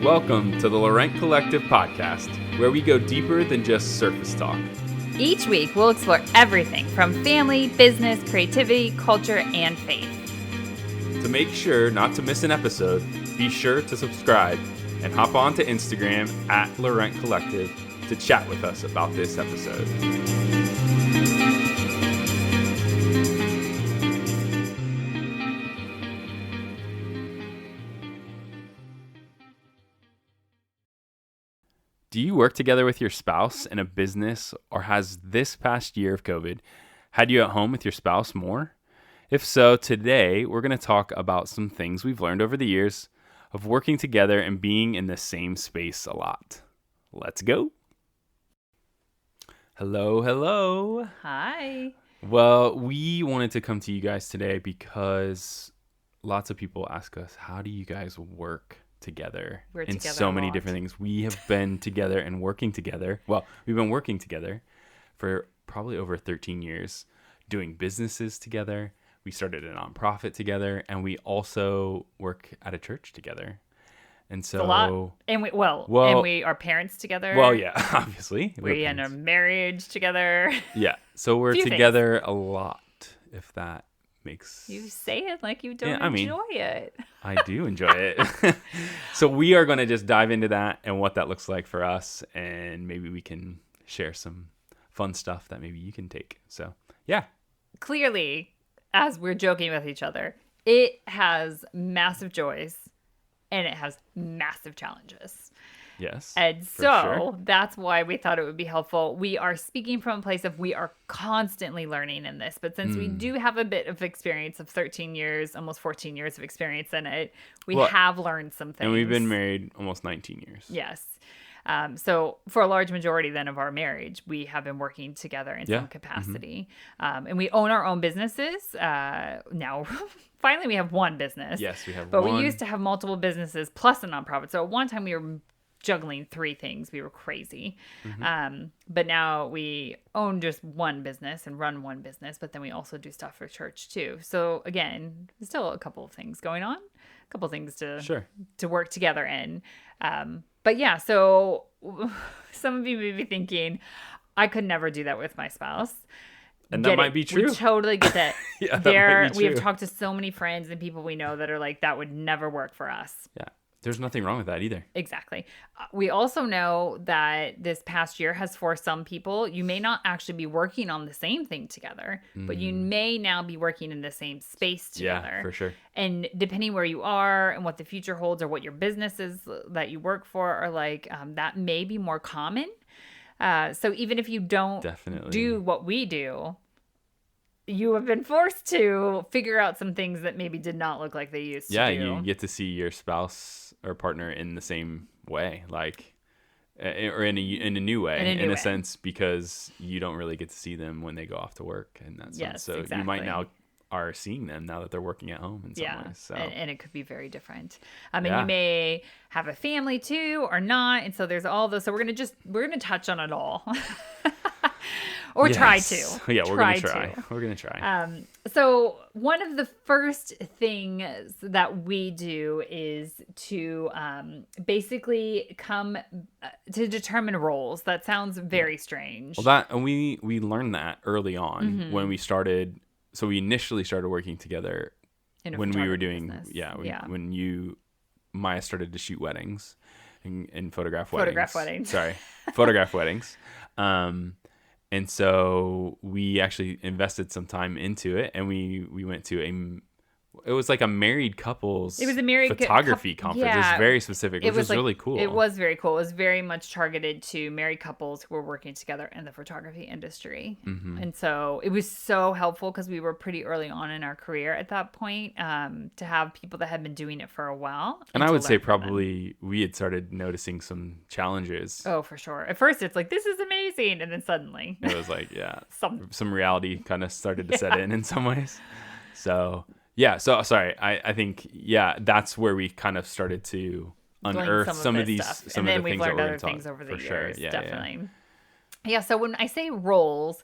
Welcome to the Laurent Collective podcast, where we go deeper than just surface talk. Each week, we'll explore everything from family, business, creativity, culture, and faith. To make sure not to miss an episode, be sure to subscribe and hop on to Instagram at Laurent Collective to chat with us about this episode. Do you work together with your spouse in a business, or has this past year of COVID had you at home with your spouse more? If so, today we're going to talk about some things we've learned over the years of working together and being in the same space a lot. Let's go. Hello. Hi. Well, we wanted to come to you guys today because lots of people ask us, how do you guys work together in so many different things? We have been together and working together. Well, we've been working together for probably over 13 years, doing businesses together. We started a nonprofit together, and we also work at a church together. And so, it's a lot. And we are parents together. Well, yeah, obviously. We in a marriage together. Yeah. So we're together a lot, if that makes... You say it like you don't enjoy it. I do enjoy it. So we are going to just dive into that and what that looks like for us, and maybe we can share some fun stuff that maybe you can take. So, yeah. Clearly, as we're joking with each other, it has massive joys and it has massive challenges. Yes. And so that's why we thought it would be helpful. We are speaking from a place of we are constantly learning in this. But since we do have a bit of experience of 13 years, almost 14 years of experience in it, we have learned some things. And we've been married almost 19 years. Yes. So for a large majority then of our marriage, we have been working together in some capacity. Mm-hmm. And we own our own businesses. Now, finally, we have one business. Yes, we have one. But we used to have multiple businesses plus a nonprofit. So at one time we were juggling three things. We were crazy. Mm-hmm. But now we own just one business and run one business, but then we also do stuff for church too. So again, still a couple of things going on, a couple of things to work together in. But yeah, so some of you may be thinking, I could never do that with my spouse. And that might be true. We totally get that. Yeah, that might be true. We have talked to so many friends and people we know that are like, that would never work for us. Yeah. There's nothing wrong with that either. Exactly. We also know that this past year has forced some people, you may not actually be working on the same thing together, but you may now be working in the same space together. Yeah, for sure. And depending where you are and what the future holds or what your businesses that you work for are like, that may be more common. So even if you don't do what we do, you have been forced to figure out some things that maybe did not look like they used to do. Yeah, you get to see your spouse or partner in the same way, like, or in a new way, in a sense, because you don't really get to see them when they go off to work and that sense. So exactly. You might now are seeing them now that they're working at home in some ways. So. And it could be very different. And you may have a family too or not. And so there's all those. So we're going to touch on it all. Or try to. Yeah, we're going to try. We're going to try. So one of the first things that we do is to basically come to determine roles. That sounds very strange. Well, we learned that early on when we started. So we initially started working together when we were doing business. When Maya started to shoot weddings and photograph weddings. Photograph weddings. And so we actually invested some time into it, and we went to it was like a married couples photography conference. Yeah. It was very specific, which was really cool. It was very cool. It was very much targeted to married couples who were working together in the photography industry. Mm-hmm. And so it was so helpful because we were pretty early on in our career at that point, to have people that had been doing it for a while. And I would say probably we had started noticing some challenges. Oh, for sure. At first it's like, this is amazing. And then suddenly it was like, some reality kind of started to set in some ways. So... Yeah, so sorry. I think that's where we kind of started to unearth some of these stuff. Some of the things that we're over the years, definitely. Yeah, so when I say roles,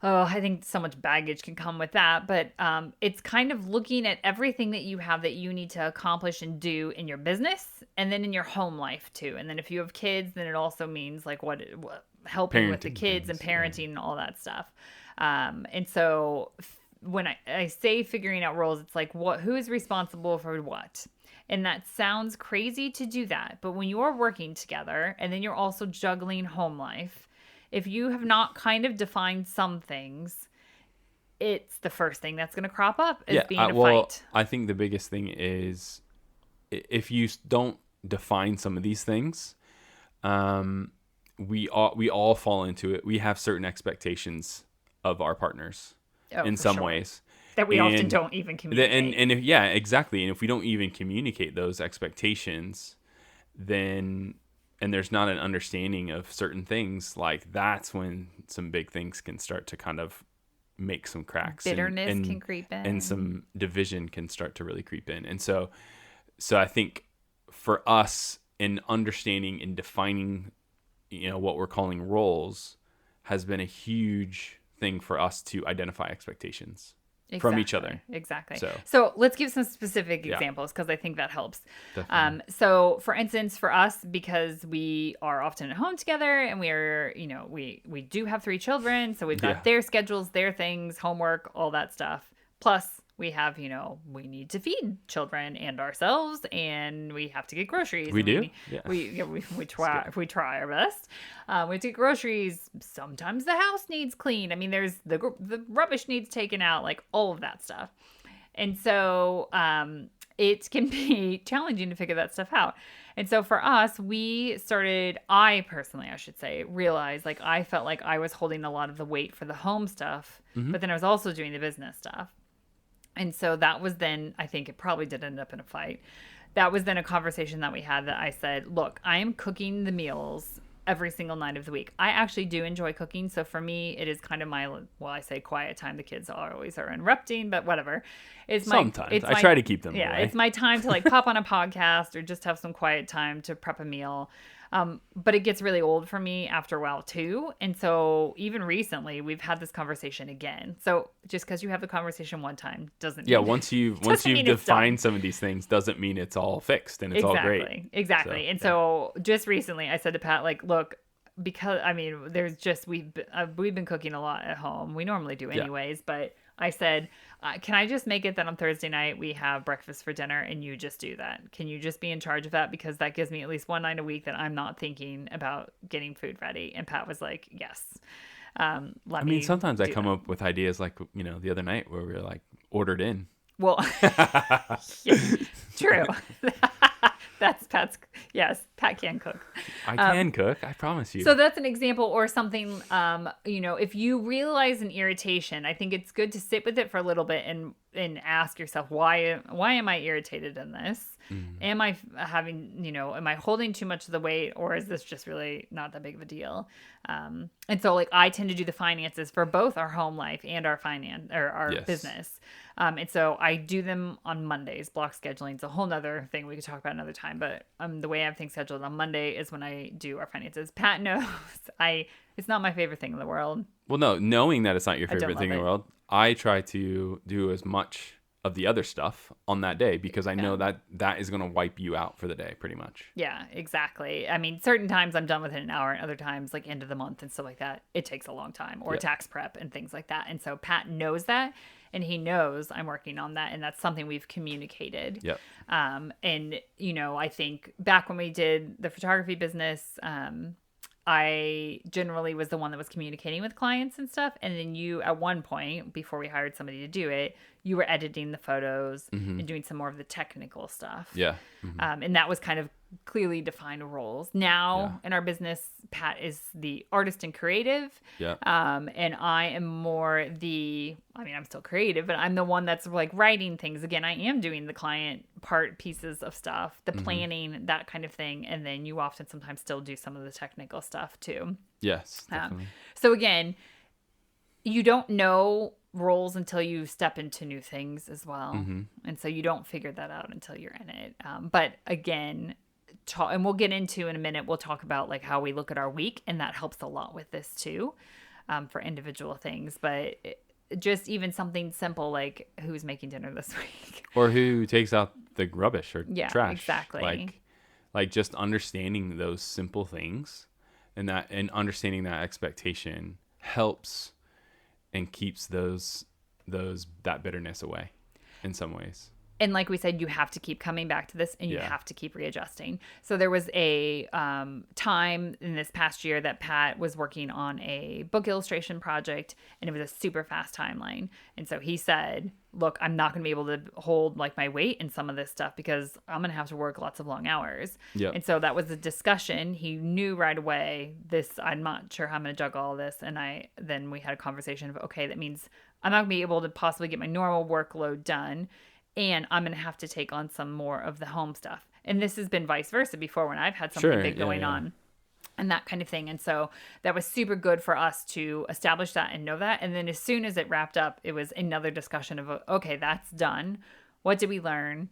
I think so much baggage can come with that. But it's kind of looking at everything that you have that you need to accomplish and do in your business and then in your home life too. And then if you have kids, then it also means like what helping with the kids and parenting and all that stuff. And so when I say figuring out roles, it's like who is responsible for what? And that sounds crazy to do that. But when you're working together and then you're also juggling home life, if you have not kind of defined some things, it's the first thing that's going to crop up is being a fight. I think the biggest thing is if you don't define some of these things, we all fall into it. We have certain expectations of our partners in some ways. That we often don't even communicate. And exactly. And if we don't even communicate those expectations, then... and there's not an understanding of certain things, like that's when some big things can start to kind of make some cracks. Bitterness can creep in. And some division can start to really creep in. And so I think for us in understanding and defining, what we're calling roles has been a huge thing for us to identify expectations. From each other. Exactly. So let's give some specific examples because I think that helps. So for instance, for us, because we are often at home together and we are, we do have 3 children. So we've got their schedules, their things, homework, all that stuff. Plus we have, we need to feed children and ourselves and we have to get groceries. We do? We try our best. We have to get groceries. Sometimes the house needs cleaned. I mean, there's the rubbish needs taken out, like all of that stuff. And so it can be challenging to figure that stuff out. And so for us, I personally, I should say, realized like I felt like I was holding a lot of the weight for the home stuff, but then I was also doing the business stuff. And so that was then, I think it probably did end up in a fight. That was then a conversation that we had that I said, look, I am cooking the meals every single night of the week. I actually do enjoy cooking. So for me, it is kind of I say quiet time. The kids always are interrupting, but whatever. Sometimes. I try to keep them away. It's my time to like pop on a podcast or just have some quiet time to prep a meal. But it gets really old for me after a while too. And so even recently we've had this conversation again. So just because you have the conversation one time doesn't mean once you've defined some of these things doesn't mean it's all fixed and it's all great. Exactly. So just recently I said to Pat, like, look, because there's just we've been cooking a lot at home. We normally do anyways, but I said, can I just make it that on Thursday night we have breakfast for dinner and you just do that? Can you just be in charge of that? Because that gives me at least one night a week that I'm not thinking about getting food ready. And Pat was like, yes. Sometimes I come up with ideas like, the other night where we were like ordered in. Well, true. That's Pat's. Yes, Pat can cook. I can cook. I promise you. So that's an example or something. If you realize an irritation, I think it's good to sit with it for a little bit and ask yourself, why am I irritated in this? Mm-hmm. Am I am I holding too much of the weight, or is this just really not that big of a deal? And so like I tend to do the finances for both our home life and our business. And so I do them on Mondays. Block scheduling is a whole nother thing we could talk about another time. But the way I have things scheduled on Monday is when I do our finances. Pat knows it's not my favorite thing in the world. Well, no, knowing that it's not your favorite thing in the world, I try to do as much of the other stuff on that day because I know that is going to wipe you out for the day pretty much. Yeah, exactly. I mean, certain times I'm done within an hour and other times like end of the month and stuff like that, it takes a long time or tax prep and things like that. And so Pat knows that and he knows I'm working on that and that's something we've communicated. Yep. And I think back when we did the photography business, I generally was the one that was communicating with clients and stuff. And then you, at one point, before we hired somebody to do it, you were editing the photos and doing some more of the technical stuff. Yeah. Mm-hmm. And that was kind of clearly defined roles. Now in our business, Pat is the artist and creative. Yeah. And I am more I'm still creative, but I'm the one that's like writing things. Again, I am doing the client pieces of stuff, the planning, that kind of thing. And then you often sometimes still do some of the technical stuff too. Yes, definitely. So again, you don't know roles until you step into new things as well. Mm-hmm. And so you don't figure that out until you're in it. But again, and we'll get into in a minute, we'll talk about like how we look at our week, and that helps a lot with this too. for individual things. But just even something simple like who's making dinner this week, or who takes out the rubbish or trash. Exactly. Like just understanding those simple things, and understanding that expectation helps and keeps that bitterness away in some ways. And like we said, you have to keep coming back to this, and you have to keep readjusting. So there was a time in this past year that Pat was working on a book illustration project, and it was a super fast timeline. And so he said, look, I'm not going to be able to hold like my weight in some of this stuff because I'm going to have to work lots of long hours. Yep. And so that was a discussion. He knew right away, I'm not sure how I'm going to juggle all this. And then we had a conversation of, okay, that means I'm not going to be able to possibly get my normal workload done. And I'm going to have to take on some more of the home stuff. And this has been vice versa before when I've had something big going on and that kind of thing. And so that was super good for us to establish that and know that. And then as soon as it wrapped up, it was another discussion of, okay, that's done. What did we learn?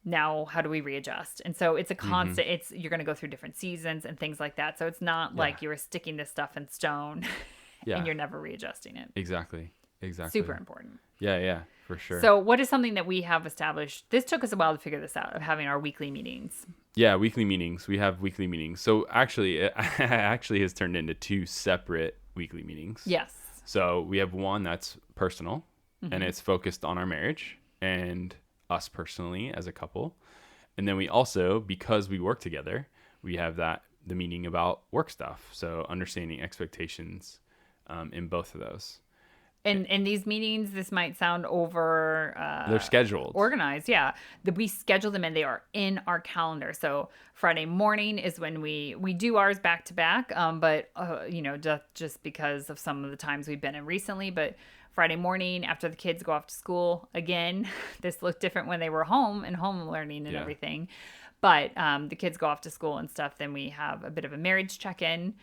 Now, how do we readjust? And so it's a constant, you're going to go through different seasons and things like that. So it's not like you're sticking this stuff in stone and you're never readjusting it. Exactly. Super important. Yeah, for sure. So what is something that we have established? This took us a while to figure this out, of having our weekly meetings. Yeah, weekly meetings. We have weekly meetings. So actually, it actually has turned into 2 separate weekly meetings. Yes. So we have one that's personal, and it's focused on our marriage and us personally as a couple. And then we also, because we work together, we have the meeting about work stuff. So understanding expectations in both of those. And these meetings, this might sound over... they're scheduled. Organized, yeah. We schedule them and they are in our calendar. So Friday morning is when we do ours back to back. But, just because of some of the times we've been in recently. But Friday morning after the kids go off to school, again, this looked different when they were home and home learning and everything. But the kids go off to school and stuff. Then we have a bit of a marriage check-in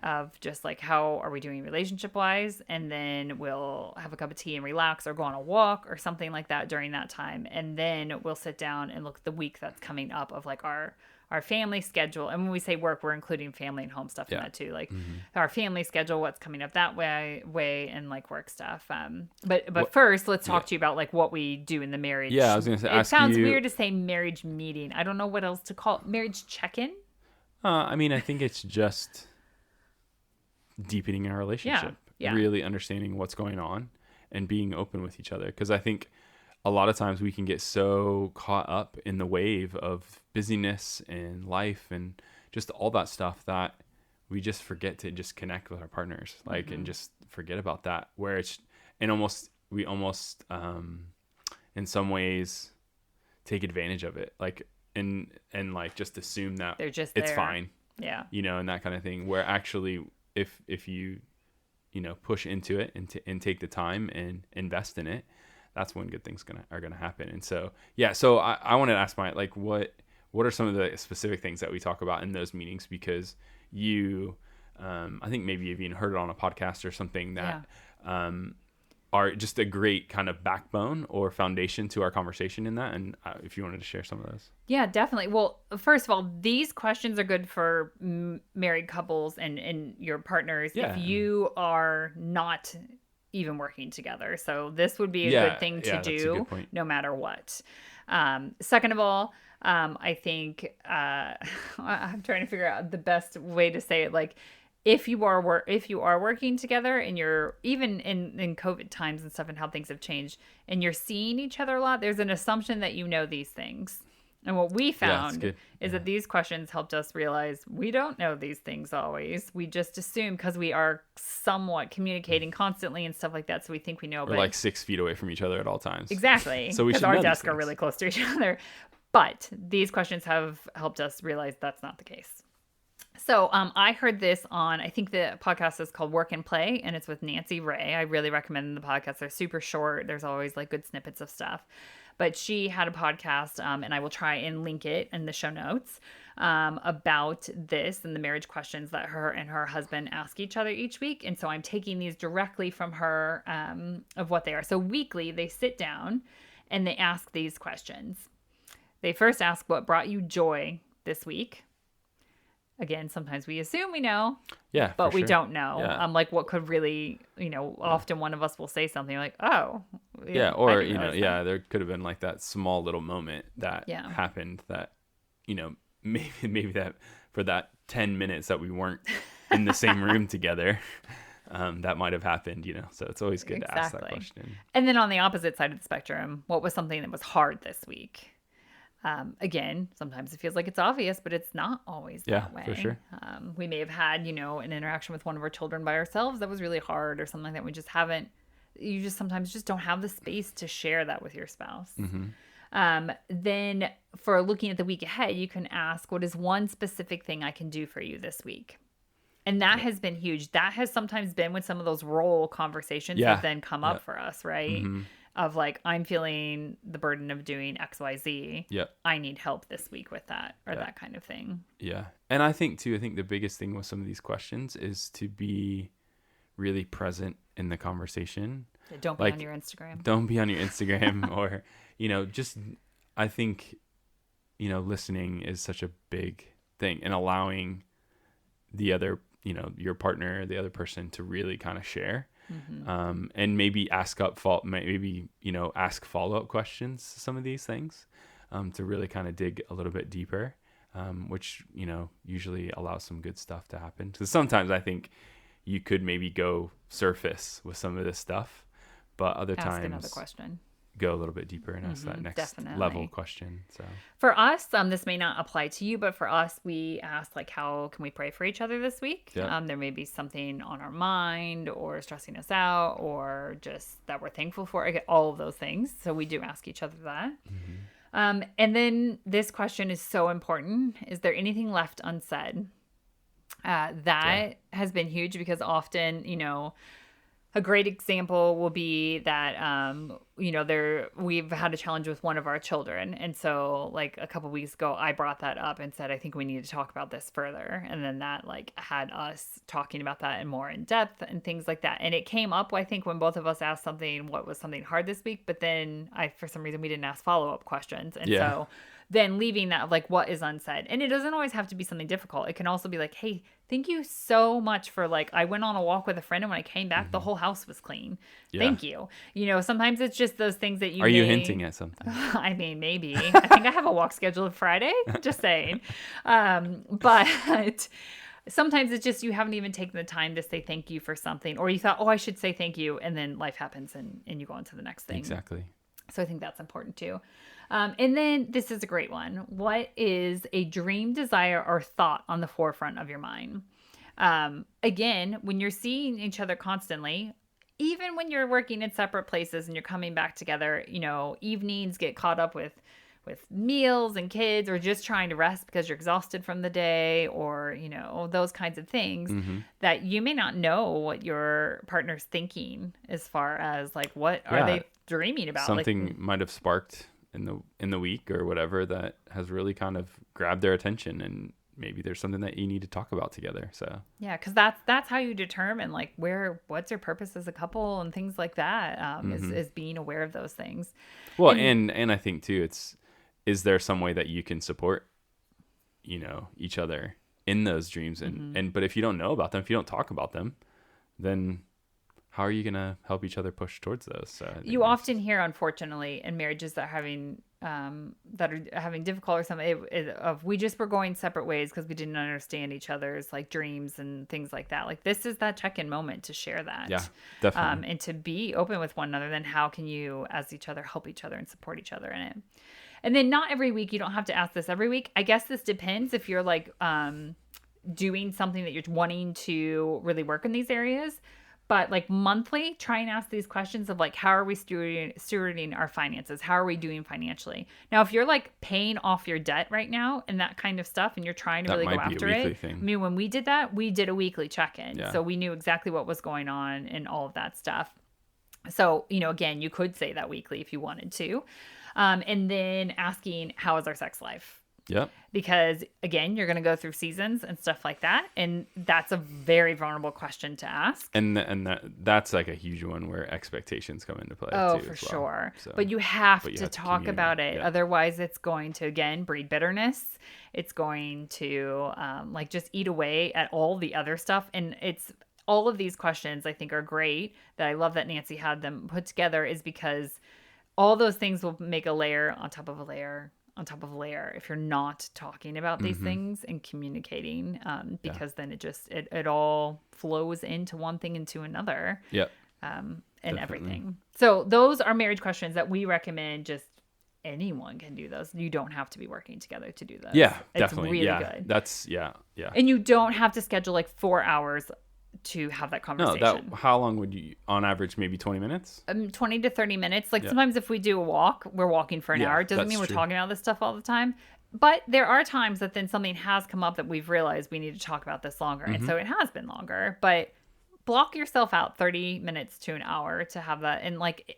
of just like, how are we doing relationship wise? And then we'll have a cup of tea and relax or go on a walk or something like that during that time. And then we'll sit down and look at the week that's coming up of like our family schedule. And when we say work, we're including family and home stuff in that too. Like our family schedule, what's coming up that way and like work stuff. But first let's talk to you about like what we do in the marriage. Yeah, I was going to say, it sounds weird to say marriage meeting. I don't know what else to call it. Marriage check-in. I mean, I think it's just deepening our relationship, really understanding what's going on and being open with each other. Because I think a lot of times we can get so caught up in the wave of busyness and life and just all that stuff that we just forget to just connect with our partners, like, and just forget about that, where we almost in some ways take advantage of it, like, and like just assume that they're just it's there. fine, and that kind of thing, where actually if you push into it and take the time and invest in it, that's when good things are gonna happen. And so I wanted to ask Mike, like, what are some of the specific things that we talk about in those meetings, because you I think maybe you've even heard it on a podcast or something that are just a great kind of backbone or foundation to our conversation in that. And if you wanted to share some of those. Yeah, definitely. Well, first of all, these questions are good for married couples and your partners if you are not even working together. So this would be a good thing to do no matter what. Second of all, I think I'm trying to figure out the best way to say it. Like, if you are working together and you're even in COVID times and stuff and how things have changed and you're seeing each other a lot, there's an assumption that you know these things. And what we found is that these questions helped us realize we don't know these things always. We just assume because we are somewhat communicating constantly and stuff like that. So we think we know. We're like 6 feet away from each other at all times. Exactly. So because our desks are really close to each other. But these questions have helped us realize that's not the case. So I heard this on, I think the podcast is called Work and Play, and it's with Nancy Ray. I really recommend the podcast. They're super short. There's always like good snippets of stuff. But she had a podcast, and I will try and link it in the show notes, about this and the marriage questions that her and her husband ask each other each week. And so I'm taking these directly from her, of what they are. So weekly, they sit down and they ask these questions. They first ask, what brought you joy this week? again, sometimes we assume we know, yeah, but we sure. don't know. Yeah. Like what could really, often one of us will say something like, oh, yeah, or, that. there could have been like that small little moment that happened that, maybe that for that 10 minutes that we weren't in the same room together, that might have happened, so it's always good to ask that question. And then on the opposite side of the spectrum, what was something that was hard this week? Again, sometimes it feels like it's obvious, but it's not always that way. For sure. We may have had, an interaction with one of our children by ourselves that was really hard, or something that we just haven't. You just sometimes just don't have the space to share that with your spouse. Then for looking at the week ahead, you can ask, what is one specific thing I can do for you this week? And that has been huge. That has sometimes been when some of those role conversations have then come up for us, right? Of like, I'm feeling the burden of doing X, Y, Z. Yeah. I need help this week with that, or that kind of thing. Yeah. And I think the biggest thing with some of these questions is to be really present in the conversation. Yeah, don't be on your Instagram. Don't be on your Instagram or, just, I think, listening is such a big thing, and allowing the other, your partner, the other person, to really kind of share. And maybe ask ask follow-up questions to some of these things, to really kind of dig a little bit deeper, which, usually allows some good stuff to happen. Because sometimes I think you could maybe go surface with some of this stuff, but other times ask another question. Go a little bit deeper and ask that next level question. So for us, this may not apply to you, but for us, we asked like, how can we pray for each other this week? There may be something on our mind or stressing us out, or just that we're thankful for. I get all of those things. So we do ask each other that. And then this question is so important. Is there anything left unsaid? That has been huge, because often, a great example will be that, we've had a challenge with one of our children. And so like a couple weeks ago, I brought that up and said, I think we need to talk about this further. And then that like had us talking about that and more in depth and things like that. And it came up, I think, when both of us asked what was something hard this week, but then for some reason we didn't ask follow-up questions. And so then leaving that of like, what is unsaid? And it doesn't always have to be something difficult. It can also be like, hey, thank you so much for like, I went on a walk with a friend, and when I came back, the whole house was clean. Thank you. Sometimes it's just those things that you you hinting at something? I mean, maybe. I think I have a walk scheduled Friday. Just saying. But sometimes it's just you haven't even taken the time to say thank you for something, or you thought, I should say thank you, and then life happens and you go on to the next thing. Exactly. So I think that's important too. And then this is a great one. What is a dream, desire, or thought on the forefront of your mind? Again, when you're seeing each other constantly, even when you're working in separate places and you're coming back together, evenings get caught up with meals and kids, or just trying to rest because you're exhausted from the day, or, those kinds of things, that you may not know what your partner's thinking as far as like, what are they dreaming about? Something might have sparked in the week or whatever that has really kind of grabbed their attention, and maybe there's something that you need to talk about together. So because that's how you determine like what's your purpose as a couple and things like that, is being aware of those things. Well, and I think too, is there some way that you can support each other in those dreams, and but if you don't know about them, if you don't talk about them, then how are you going to help each other push towards those? So you often hear, unfortunately, in marriages that are having difficult or something, we just were going separate ways because we didn't understand each other's like dreams and things like that. Like this is that check-in moment to share that. Yeah, definitely. And to be open with one another. Then how can you, as each other, help each other and support each other in it? And then not every week. You don't have to ask this every week. I guess this depends if you're like doing something that you're wanting to really work in these areas. But like monthly, try and ask these questions of like, how are we stewarding our finances? How are we doing financially? Now, if you're like paying off your debt right now and that kind of stuff, and you're trying to really go after it. I mean, when we did that, we did a weekly check-in. Yeah. So we knew exactly what was going on and all of that stuff. So, again, you could say that weekly if you wanted to. And then asking, how is our sex life? Yep. Because again, you're going to go through seasons and stuff like that, and that's a very vulnerable question to ask. And that's like a huge one where expectations come into play. Oh, too, for as well. sure. So, but you have to talk about it. Yeah. Otherwise, it's going to again breed bitterness. It's going to like just eat away at all the other stuff, and it's all of these questions I think are great. That I love that Nancy had them put together is because all those things will make a layer on top of a layer on top of a layer if you're not talking about these things and communicating, because then it all flows into one thing into another. Yep. And Definitely. everything. So those are marriage questions that we recommend. Just anyone can do those. You don't have to be working together to do those. Yeah, it's definitely. really good. That's yeah. And you don't have to schedule like 4 hours to have that conversation. No, how long would you, on average, maybe 20 minutes? 20 to 30 minutes. Like sometimes if we do a walk, we're walking for an hour. It doesn't mean we're talking about this stuff all the time. But there are times that then something has come up that we've realized we need to talk about this longer. And so it has been longer. But block yourself out 30 minutes to an hour to have that. And like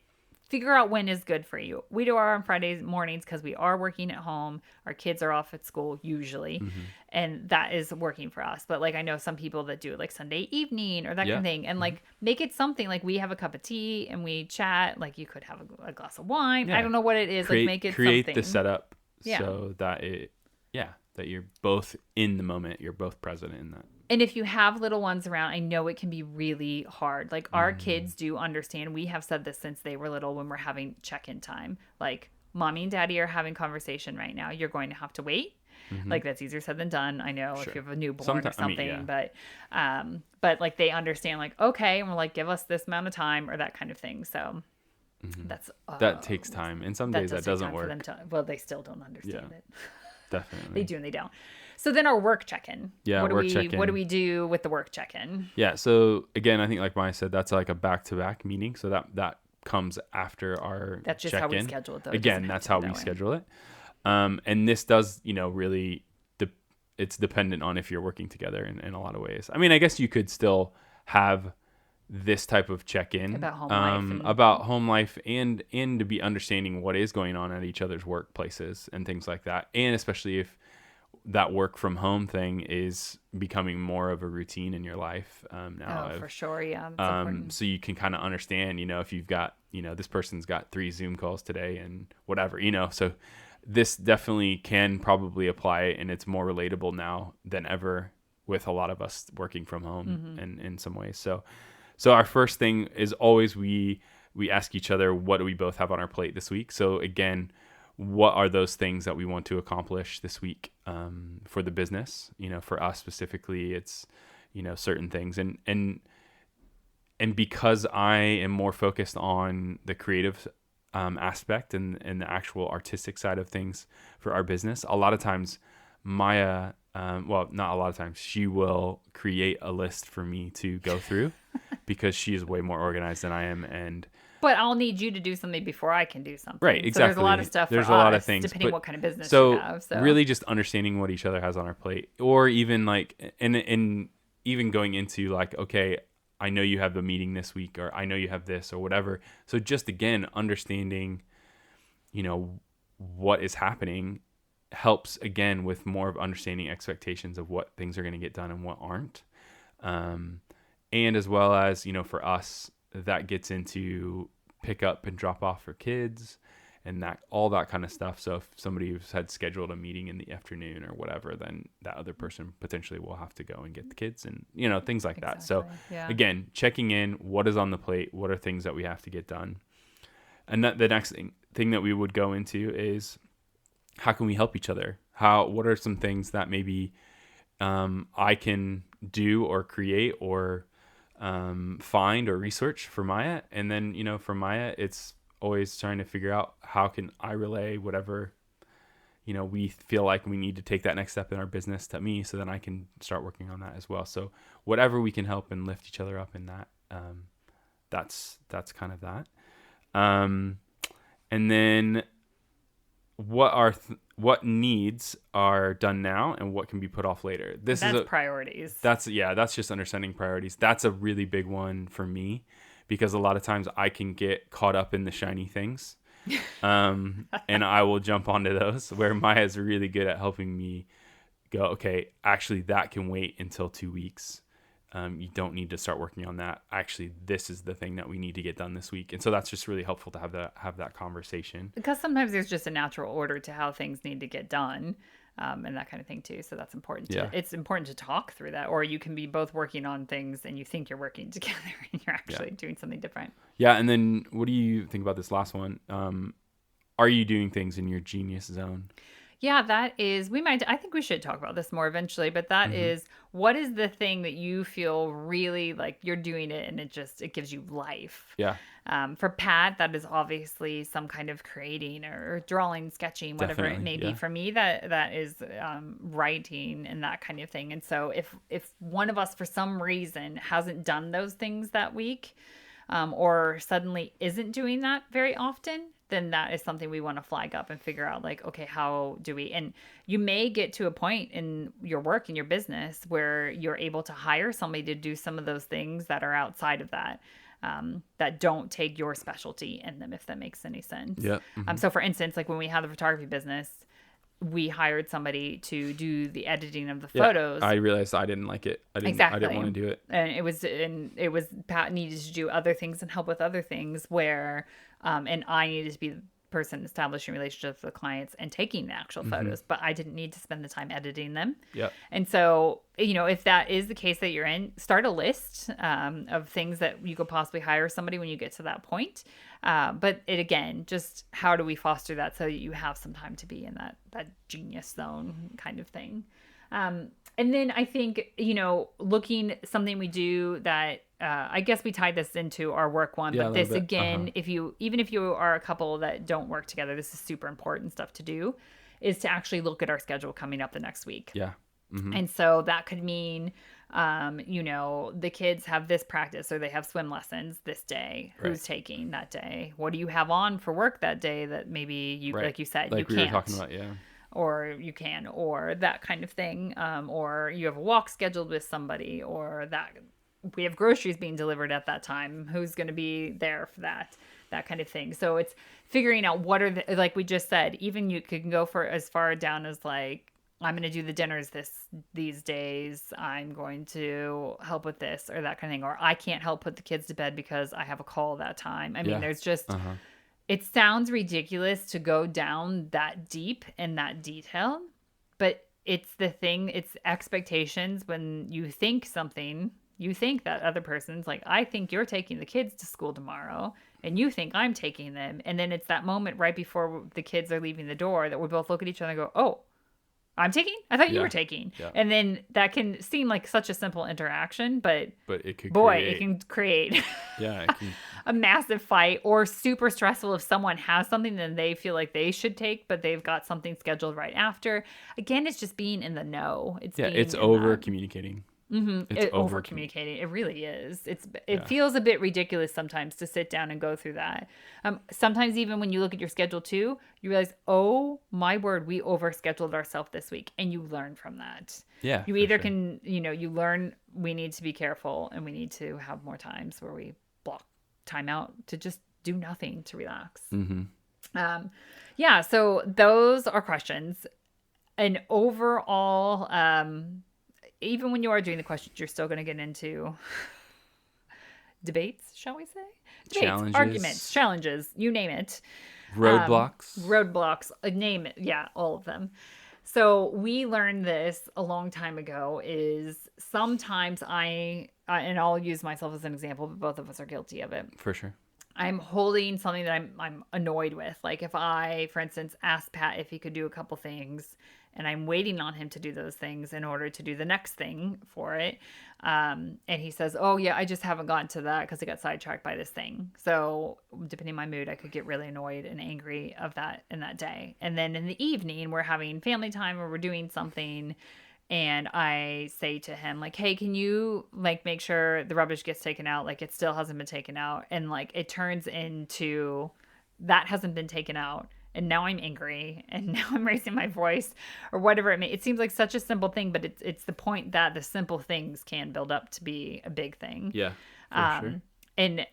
figure out when is good for you. We do our on Fridays mornings because we are working at home. Our kids are off at school usually. And that is working for us. But like I know some people that do it like Sunday evening or that kind of thing. And like make it something like we have a cup of tea and we chat. Like you could have a glass of wine. I don't know what it is. Like make it create something. the setup so that that you're both in the moment. You're both present in that. And if you have little ones around, I know it can be really hard. Like our kids do understand. We have said this since they were little when we're having check-in time. Like mommy and daddy are having conversation right now. You're going to have to wait. Like that's easier said than done. I know if you have a newborn or something, but like they understand like, okay. And we're like, give us this amount of time or that kind of thing. So that takes time. And some days that doesn't work. Well, they still don't understand it. Definitely. They do and they don't. So then our work check-in. Yeah, what check-in. do we do with the work check-in? Yeah, so again, I think like Maya said, that's like a back-to-back meeting. So that comes after our That's just check-in. how we schedule it, though. Again, that's how we schedule it. And this does, really, it's dependent on if you're working together in a lot of ways. I mean, I guess you could still have this type of check-in about home life and to be understanding what is going on at each other's workplaces and things like that. And especially if that work from home thing is becoming more of a routine in your life now. For sure. Yeah. So you can kind of understand, if you've got, this person's got 3 Zoom calls today and whatever, so this definitely can probably apply, and it's more relatable now than ever with a lot of us working from home and in some ways. So our first thing is always we ask each other, what do we both have on our plate this week? So again, what are those things that we want to accomplish this week for the business? For us specifically, it's, certain things. And because I am more focused on the creative aspect and the actual artistic side of things for our business, a lot of times Maya, well, not a lot of times, she will create a list for me to go through because she is way more organized than I am. But I'll need you to do something before I can do something. Right, exactly. So there's a lot of stuff there's for a lot us, of things, depending what kind of business you have. So really just understanding what each other has on our plate, or even like, and even going into like, okay, I know you have the meeting this week, or I know you have this or whatever. So just again, understanding, what is happening helps again with more of understanding expectations of what things are going to get done and what aren't. And as well as, for us, that gets into pick up and drop off for kids and that all that kind of stuff. So if somebody had scheduled a meeting in the afternoon or whatever, then that other person potentially will have to go and get the kids and, things like that. So again, checking in, what is on the plate? What are things that we have to get done? And the next thing that we would go into is how can we help each other? What are some things that maybe I can do or create or find or research for Maya? And then, for Maya, it's always trying to figure out how can I relay whatever, we feel like we need to take that next step in our business to me, so then I can start working on that as well. So whatever we can help and lift each other up in that, that's kind of that. And then what needs are done now and what can be put off later. That's priorities. That's just understanding priorities. That's a really big one for me, because a lot of times I can get caught up in the shiny things And I will jump onto those, where Maya's really good at helping me go, okay, actually that can wait until 2 weeks. You don't need to start working on that. Actually, this is the thing that we need to get done this week. And so that's just really helpful to have that conversation. Because sometimes there's just a natural order to how things need to get done, and that kind of thing too. So that's important. It's important to talk through that. Or you can be both working on things and you think you're working together and you're actually doing something different. Yeah. And then what do you think about this last one? Are you doing things in your genius zone? Yeah, that is, I think we should talk about this more eventually, but that is, what is the thing that you feel really like you're doing it and it gives you life? Yeah. For Pat, that is obviously some kind of creating or drawing, sketching, whatever it may be. For me, that is writing and that kind of thing. And so if one of us for some reason hasn't done those things that week, or suddenly isn't doing that very often, then that is something we want to flag up and figure out, like, okay, how do we? And you may get to a point in your work, in your business, where you're able to hire somebody to do some of those things that are outside of that, that don't take your specialty in them, if that makes any sense. Yeah. So for instance, like when we had the photography business, we hired somebody to do the editing of the photos. I realized I didn't like it. I didn't want to do it. And it was Pat needed to do other things and help with other things where, and I needed to be the person establishing relationships with clients and taking the actual photos, but I didn't need to spend the time editing them. Yeah. And so, if that is the case that you're in, start a list of things that you could possibly hire somebody when you get to that point. But again, just how do we foster that so that you have some time to be in that genius zone kind of thing. And then I think, looking something we do that, I guess we tied this into our work one, but this again, even if you are a couple that don't work together, this is super important stuff to do, is to actually look at our schedule coming up the next week. Yeah. Mm-hmm. And so that could mean, the kids have this practice or they have swim lessons this day. Who's taking that day? What do you have on for work that day that maybe you, like you said, you can't. Like we were talking about, yeah. Or you can, or that kind of thing. Or you have a walk scheduled with somebody, or that we have groceries being delivered at that time. Who's going to be there for that kind of thing. So it's figuring out what are like we just said, even you can go for as far down as like, I'm going to do the dinners these days. I'm going to help with this or that kind of thing. Or I can't help put the kids to bed because I have a call that time. I mean, there's just, it sounds ridiculous to go down that deep and that detailed, but it's expectations. When you think something, you think that other person's like, I think you're taking the kids to school tomorrow and you think I'm taking them. And then it's that moment right before the kids are leaving the door that we both look at each other and go, oh, I'm taking? I thought you were taking. Yeah. And then that can seem like such a simple interaction, but it can create a massive fight, or super stressful if someone has something that they feel like they should take, but they've got something scheduled right after. Again, it's just being in the know. It's over communicating. It's over communicating. It really is. It feels a bit ridiculous sometimes to sit down and go through that. Sometimes even when you look at your schedule too, you realize, oh my word, we overscheduled ourselves this week, and you learn from that. Yeah. You either can, you learn we need to be careful and we need to have more times where we block time out to just do nothing, to relax. So those are questions. And overall, even when you are doing the questions, you're still going to get into debates, shall we say? Debates, arguments, challenges, you name it. Roadblocks. Name it. Yeah, all of them. So we learned this a long time ago, is sometimes and I'll use myself as an example, but both of us are guilty of it. For sure. I'm holding something that I'm annoyed with. Like if I, for instance, asked Pat if he could do a couple things, and I'm waiting on him to do those things in order to do the next thing for it. And he says, oh yeah, I just haven't gotten to that because I got sidetracked by this thing. So depending on my mood, I could get really annoyed and angry of that in that day. And then in the evening, we're having family time or we're doing something, and I say to him, like, hey, can you like make sure the rubbish gets taken out? Like it still hasn't been taken out. And like it turns into that hasn't been taken out. And now I'm angry, and now I'm raising my voice, or whatever it may. It seems like such a simple thing, but it's the point that the simple things can build up to be a big thing. Yeah, for sure. And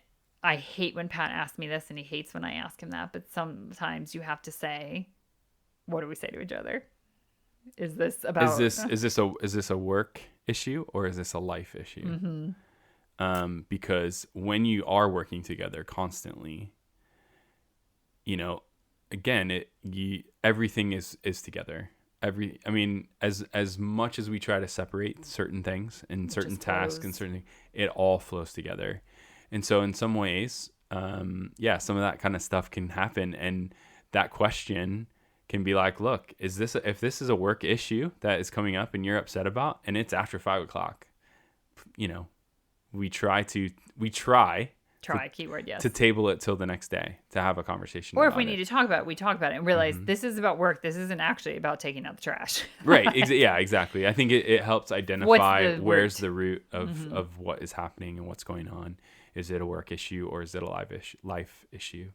I hate when Pat asks me this, and he hates when I ask him that. But sometimes you have to say, what do we say to each other? Is this about... Is this a work issue or is this a life issue? Mm-hmm. Because when you are working together constantly, again, everything is together. As much as we try to separate certain things and certain tasks and certain things, it all flows together. And so in some ways, some of that kind of stuff can happen. And that question can be like, look, if this is a work issue that is coming up and you're upset about, and it's after 5:00, we try keyword, yes, to table it till the next day to have a conversation. Or if we need to talk about it, we talk about it and realize this is about work. This isn't actually about taking out the trash. Right. Yeah, exactly. I think it helps identify where's the root of what is happening and what's going on. Is it a work issue or is it a life issue?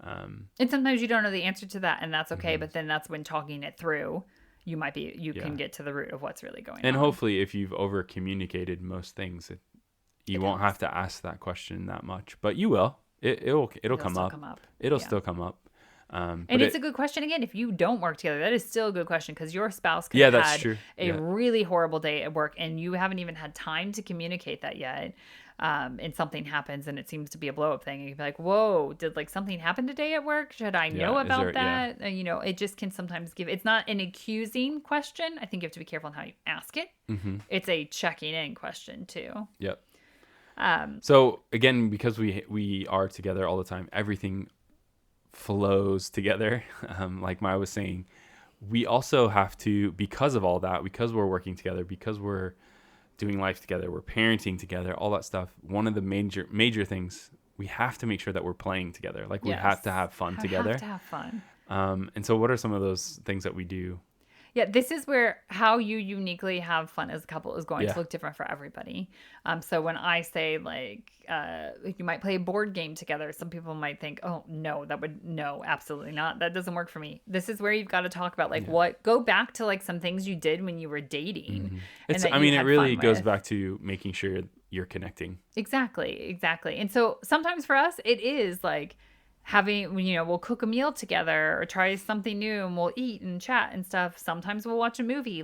And sometimes you don't know the answer to that, and that's okay. But then that's when talking it through, you can get to the root of what's really going on. And hopefully, if you've over communicated most things, you won't have to ask that question that much, but you will. It'll come up. It'll still come up. And it's a good question. Again, if you don't work together, that is still a good question, because your spouse could have had a really horrible day at work and you haven't even had time to communicate that yet. And something happens and it seems to be a blow up thing. And you'd be like, whoa, did something happen today at work? Should I know about that? Yeah. It just can sometimes it's not an accusing question. I think you have to be careful on how you ask it. Mm-hmm. It's a checking in question too. Yep. So again, because we are together all the time, everything flows together. Like Maya was saying, we also have to, because of all that, because we're working together, because we're doing life together, we're parenting together, all that stuff. One of the major things, we have to make sure that we're playing together. Like we have to have fun together. Have to have fun. And so what are some of those things that we do? Yeah, this is where how you uniquely have fun as a couple is going to look different for everybody. So when I say you might play a board game together, some people might think, oh, no, absolutely not. That doesn't work for me. This is where you've got to talk about go back to some things you did when you were dating. Mm-hmm. It really goes back to making sure you're connecting. Exactly. And so sometimes for us, it is having, we'll cook a meal together or try something new and we'll eat and chat and stuff. Sometimes we'll watch a movie.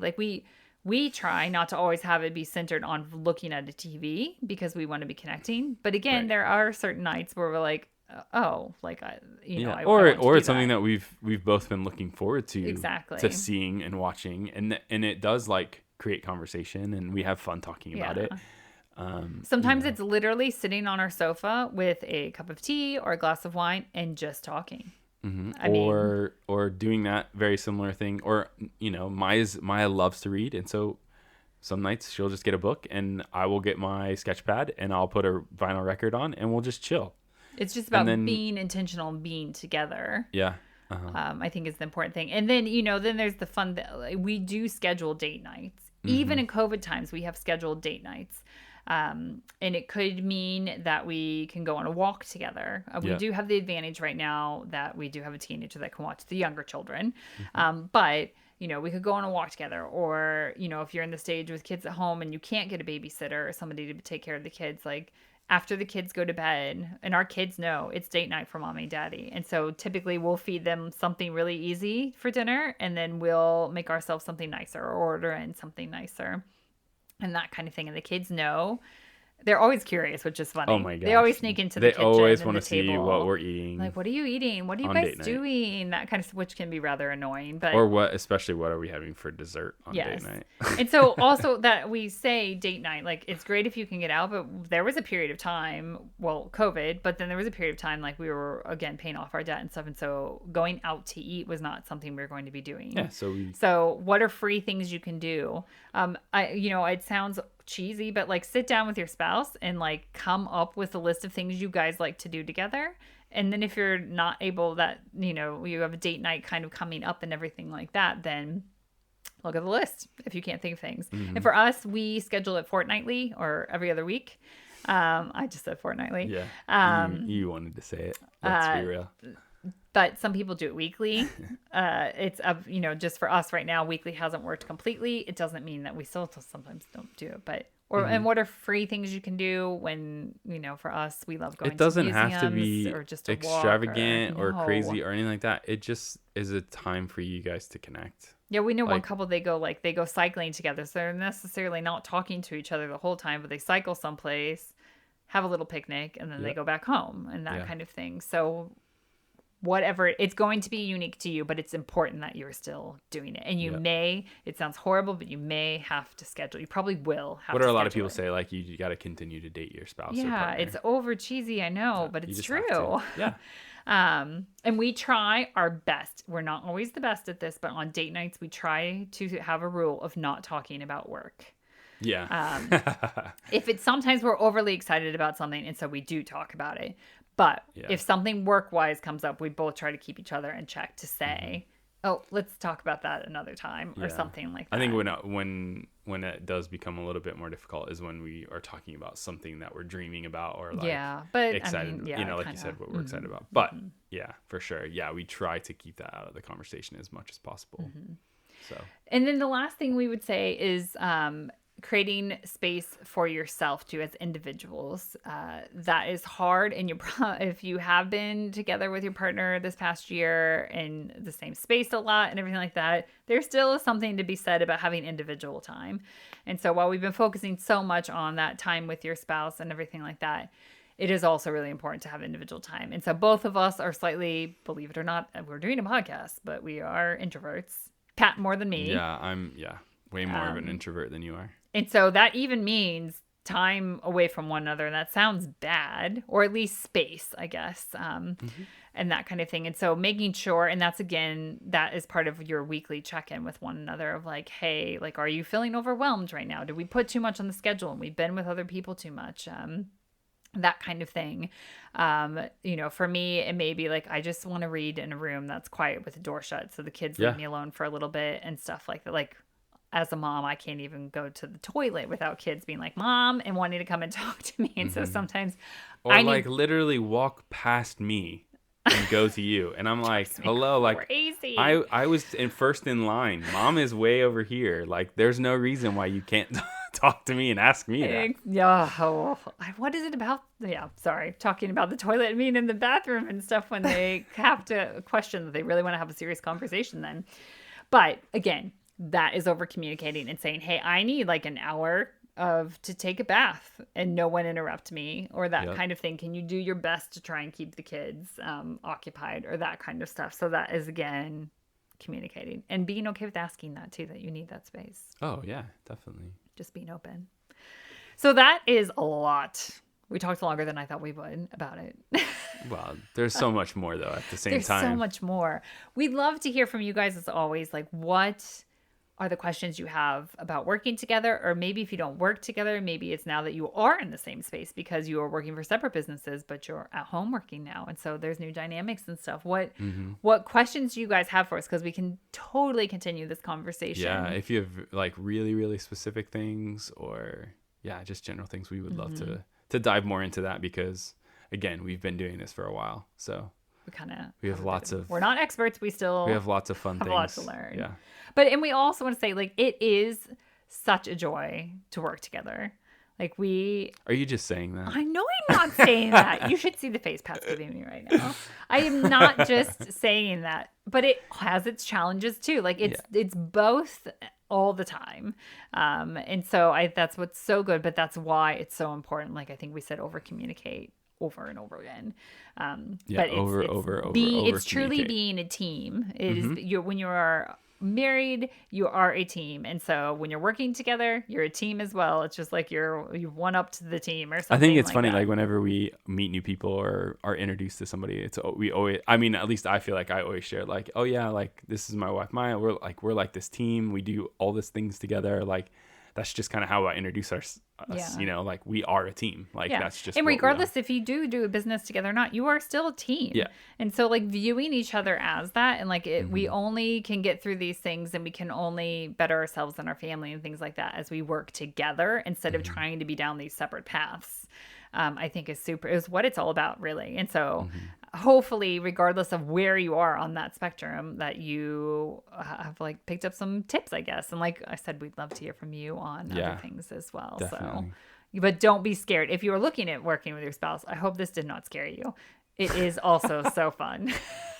We try not to always have it be centered on looking at a TV because we want to be connecting. But again, there are certain nights where we're or it's something that we've both been looking forward to to seeing and watching, and it does create conversation and we have fun talking about it. Sometimes it's literally sitting on our sofa with a cup of tea or a glass of wine and just talking. Mm-hmm. Or doing that very similar thing. Or, Maya loves to read. And so some nights she'll just get a book and I will get my sketch pad and I'll put a vinyl record on and we'll just chill. It's just about being intentional and being together. Yeah. I think is the important thing. And then, then there's the fun that we do schedule date nights. Mm-hmm. Even in COVID times, we have scheduled date nights. And it could mean that we can go on a walk together. We do have the advantage right now that we do have a teenager that can watch the younger children. Mm-hmm. But, we could go on a walk together. Or, if you're in the stage with kids at home and you can't get a babysitter or somebody to take care of the kids, after the kids go to bed, and our kids know it's date night for mommy and daddy. And so typically we'll feed them something really easy for dinner, and then we'll make ourselves something nicer or order in something nicer. And that kind of thing. And the kids know. They're always curious, which is funny. Oh my gosh. They always sneak into the kitchen. They always want to see what we're eating. What are you eating? What are you guys doing? That kind of, which can be rather annoying. But especially what are we having for dessert on date night? And so also that we say date night, it's great if you can get out, but there was a period of time, COVID, but then there was a period of time we were again paying off our debt and stuff, and so going out to eat was not something we were going to be doing. Yeah. So what are free things you can do? It sounds cheesy, but sit down with your spouse and come up with a list of things you guys like to do together. And then if you're not able you have a date night kind of coming up and everything like that, then look at the list if you can't think of things. Mm-hmm. And for us, we schedule it fortnightly or every other week. I just said fortnightly. Yeah. You wanted to say it. Let's be real. but some people do it weekly. It's just for us right now, weekly hasn't worked completely. It doesn't mean that we still sometimes don't do it, but and what are free things you can do when, for us, we love going to museums. It doesn't have to be or just extravagant or crazy or anything like that. It just is a time for you guys to connect. Yeah, we know one couple, they go cycling together. So they're necessarily not talking to each other the whole time, but they cycle someplace, have a little picnic, and then they go back home and that kind of thing. So whatever, it's going to be unique to you, but it's important that you're still doing it. And you may, it sounds horrible, but you may have to schedule. You probably will have to schedule. What do a lot of people say? Like, you got to continue to date your spouse or partner. Yeah, it's over cheesy, I know, but it's true. Yeah. And we try our best. We're not always the best at this, but on date nights, we try to have a rule of not talking about work. Yeah. If it's sometimes we're overly excited about something, and so we do talk about it. But if something work-wise comes up, we both try to keep each other in check to say, oh, let's talk about that another time or something like that. I think when it does become a little bit more difficult is when we are talking about something that we're dreaming about or excited, like you said, what we're excited about. But yeah, for sure. Yeah, we try to keep that out of the conversation as much as possible. So. And then the last thing we would say is creating space for yourself too as individuals. That is hard, and if you have been together with your partner this past year in the same space a lot and everything like that, there still is something to be said about having individual time. And so while we've been focusing so much on that time with your spouse and everything like that, it is also really important to have individual time. And so both of us are slightly, believe it or not, we're doing a podcast, but we are introverts. Pat more than me. Yeah, I'm way more of an introvert than you are. And so that even means time away from one another. And that sounds bad, or at least space, I guess, and that kind of thing. And so making sure, and that's, again, that is part of your weekly check-in with one another of like, hey, like, are you feeling overwhelmed right now? Did we put too much on the schedule and we've been with other people too much? That kind of thing. For me, it may be like, I just want to read in a room that's quiet with the door shut. So the kids leave me alone for a little bit and stuff like that. Like, as a mom, I can't even go to the toilet without kids being like, Mom, and wanting to come and talk to me. And so sometimes literally walk past me and go to you. And I'm like, hello, like, crazy. I was first in line. Mom is way over here. Like, there's no reason why you can't talk to me and ask me that. Yeah. What is it about? Yeah, sorry. Talking about the toilet and being in the bathroom and stuff when they have to question that they really want to have a serious conversation then. But again, that is over communicating and saying, hey, I need like an hour to take a bath and no one interrupt me, or that kind of thing. Can you do your best to try and keep the kids occupied, or that kind of stuff? So that is, again, communicating and being okay with asking that too, that you need that space. Oh yeah, definitely. Just being open. So that is a lot. We talked longer than I thought we would about it. Well, there's so much more though at the same time. There's so much more. We'd love to hear from you guys as always. Like, what are the questions you have about working together? Or maybe if you don't work together, maybe it's now that you are in the same space because you are working for separate businesses, but you're at home working now. And so there's new dynamics and stuff. What questions do you guys have for us? Because we can totally continue this conversation. Yeah, if you have like really, really specific things, or just general things, we would love to dive more into that, because again, we've been doing this for a while. So we have lots of, we're not experts. We have lots of fun things. A lot to learn. Yeah. And we also want to say, like, it is such a joy to work together. Like, Are you just saying that? I know I'm not saying that. You should see the face Pat's giving me right now. I am not just saying that, but it has its challenges too. Like, it's both all the time. And so that's what's so good, but that's why it's so important. Like, I think we said over communicate over and over again. But it's truly being a team. It is when you are married, you are a team, and so when you're working together, you're a team as well. It's just like you've one up to the team or something. I think it's funny, like whenever we meet new people or are introduced to somebody, we always, I mean, at least I feel like I always share, like, oh yeah, like, this is my wife Maya, we're like this team, we do all these things together. Like, that's just kind of how I introduce us, like, we are a team. Like, that's just, and regardless if you do a business together or not, you are still a team. Yeah. And so, like, viewing each other as that, and like, we only can get through these things, and we can only better ourselves and our family and things like that as we work together instead of trying to be down these separate paths. I think is what it's all about, really. And so hopefully, regardless of where you are on that spectrum, that you have like picked up some tips, I guess. And like I said, we'd love to hear from you on other things as well. Definitely. So, but don't be scared. If you are looking at working with your spouse, I hope this did not scare you. It is also so fun.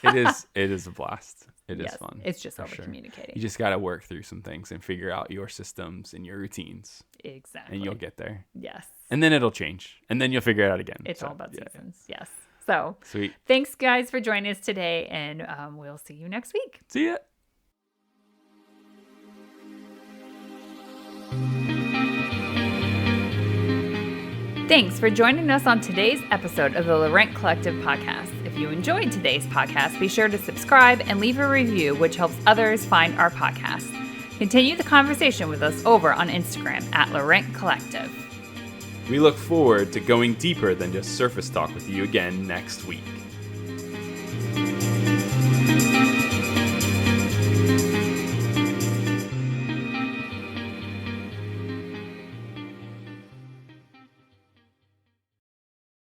It is a blast. It is fun. It's just over communicating. You just got to work through some things and figure out your systems and your routines. Exactly. And you'll get there. Yes. And then it'll change. And then you'll figure it out again. It's all about seasons. Yes. So sweet. Thanks, guys, for joining us today. And we'll see you next week. See ya. Thanks for joining us on today's episode of the Laurent Collective podcast. If you enjoyed today's podcast, be sure to subscribe and leave a review, which helps others find our podcast. Continue the conversation with us over on Instagram at Laurent Collective. We look forward to going deeper than just surface talk with you again next week.